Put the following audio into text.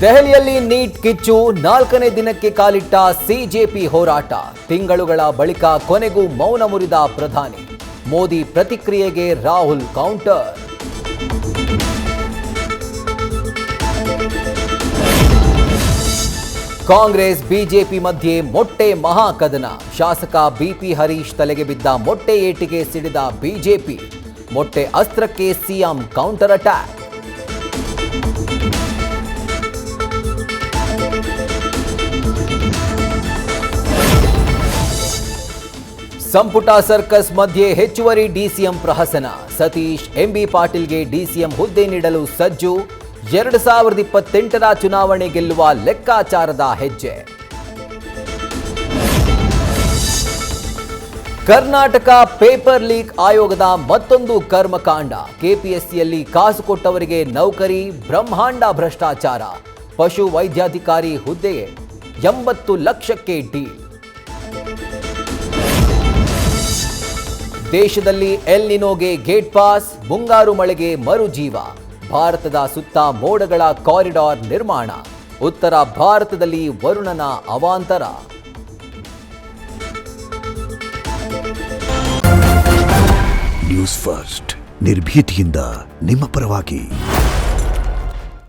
ದೆಹಲಿಯಲ್ಲಿ ನೀಟ್ ಕಿಚ್ಚು 4ನೇ ದಿನಕ್ಕೆ ಕಾಲಿಟ್ಟ ಸಿಜೆಪಿ ಹೋರಾಟ. ತಿಂಗಳುಗಳ ಬಳಿಕ ಕೊನೆಗೂ ಮೌನ ಮುರಿದ ಪ್ರಧಾನಿ. ಮೋದಿ ಪ್ರತಿಕ್ರಿಯೆಗೆ ರಾಹುಲ್ ಕೌಂಟರ್. ಕಾಂಗ್ರೆಸ್ ಬಿಜೆಪಿ ಮಧ್ಯೆ ಮೊಟ್ಟೆ ಮಹಾಕದನ. ಶಾಸಕ ಬಿಪಿ ಹರೀಶ್ ತಲೆಗೆ ಬಿದ್ದ ಮೊಟ್ಟೆ ಏಟಿಗೆ ಸಿಡಿದ ಬಿಜೆಪಿ. ಮೊಟ್ಟೆ ಅಸ್ತ್ರಕ್ಕೆ ಸಿಎಂ ಕೌಂಟರ್ ಅಟ್ಯಾಕ್. ಸಂಪುಟ ಸರ್ಕಸ್ ಮಧ್ಯೆ ಹೆಚ್ಚುವರಿ ಡಿಸಿಎಂ ಪ್ರಹಸನ. ಸತೀಶ್ ಎಂಬಿ ಪಾಟೀಲ್ಗೆ ಡಿಸಿಎಂ ಹುದ್ದೆ ನೀಡಲು ಸಜ್ಜು. 2028ರ ಚುನಾವಣೆ ಗೆಲ್ಲುವ ಲೆಕ್ಕಾಚಾರದ ಹೆಜ್ಜೆ. ಕರ್ನಾಟಕ ಪೇಪರ್ ಲೀಕ್ ಆಯೋಗದ ಮತ್ತೊಂದು ಕರ್ಮಕಾಂಡ. ಕೆಪಿಎಸ್ಸಿಯಲ್ಲಿ ಕಾಸು ಕೊಟ್ಟವರಿಗೆ ನೌಕರಿ, ಬ್ರಹ್ಮಾಂಡ ಭ್ರಷ್ಟಾಚಾರ. ಪಶು ವೈದ್ಯಾಧಿಕಾರಿ ಹುದ್ದೆಗೆ 80 ಲಕ್ಷಕ್ಕೆ ಡೀಲ್. ದೇಶದಲ್ಲಿ ಎಲ್ ನಿನೋಗೆ ಗೇಟ್ ಪಾಸ್, ಮುಂಗಾರು ಮಳೆಗೆ ಮರುಜೀವ. ಭಾರತದ ಸುತ್ತ ಮೋಡಗಳ ಕಾರಿಡಾರ್ ನಿರ್ಮಾಣ. ಉತ್ತರ ಭಾರತದಲ್ಲಿ ವರುಣನ ಅವಾಂತರ. ನ್ಯೂಸ್ ಫಸ್ಟ್, ನಿರ್ಭೀತಿಯಿಂದ ನಿಮ್ಮ ಪರವಾಗಿ.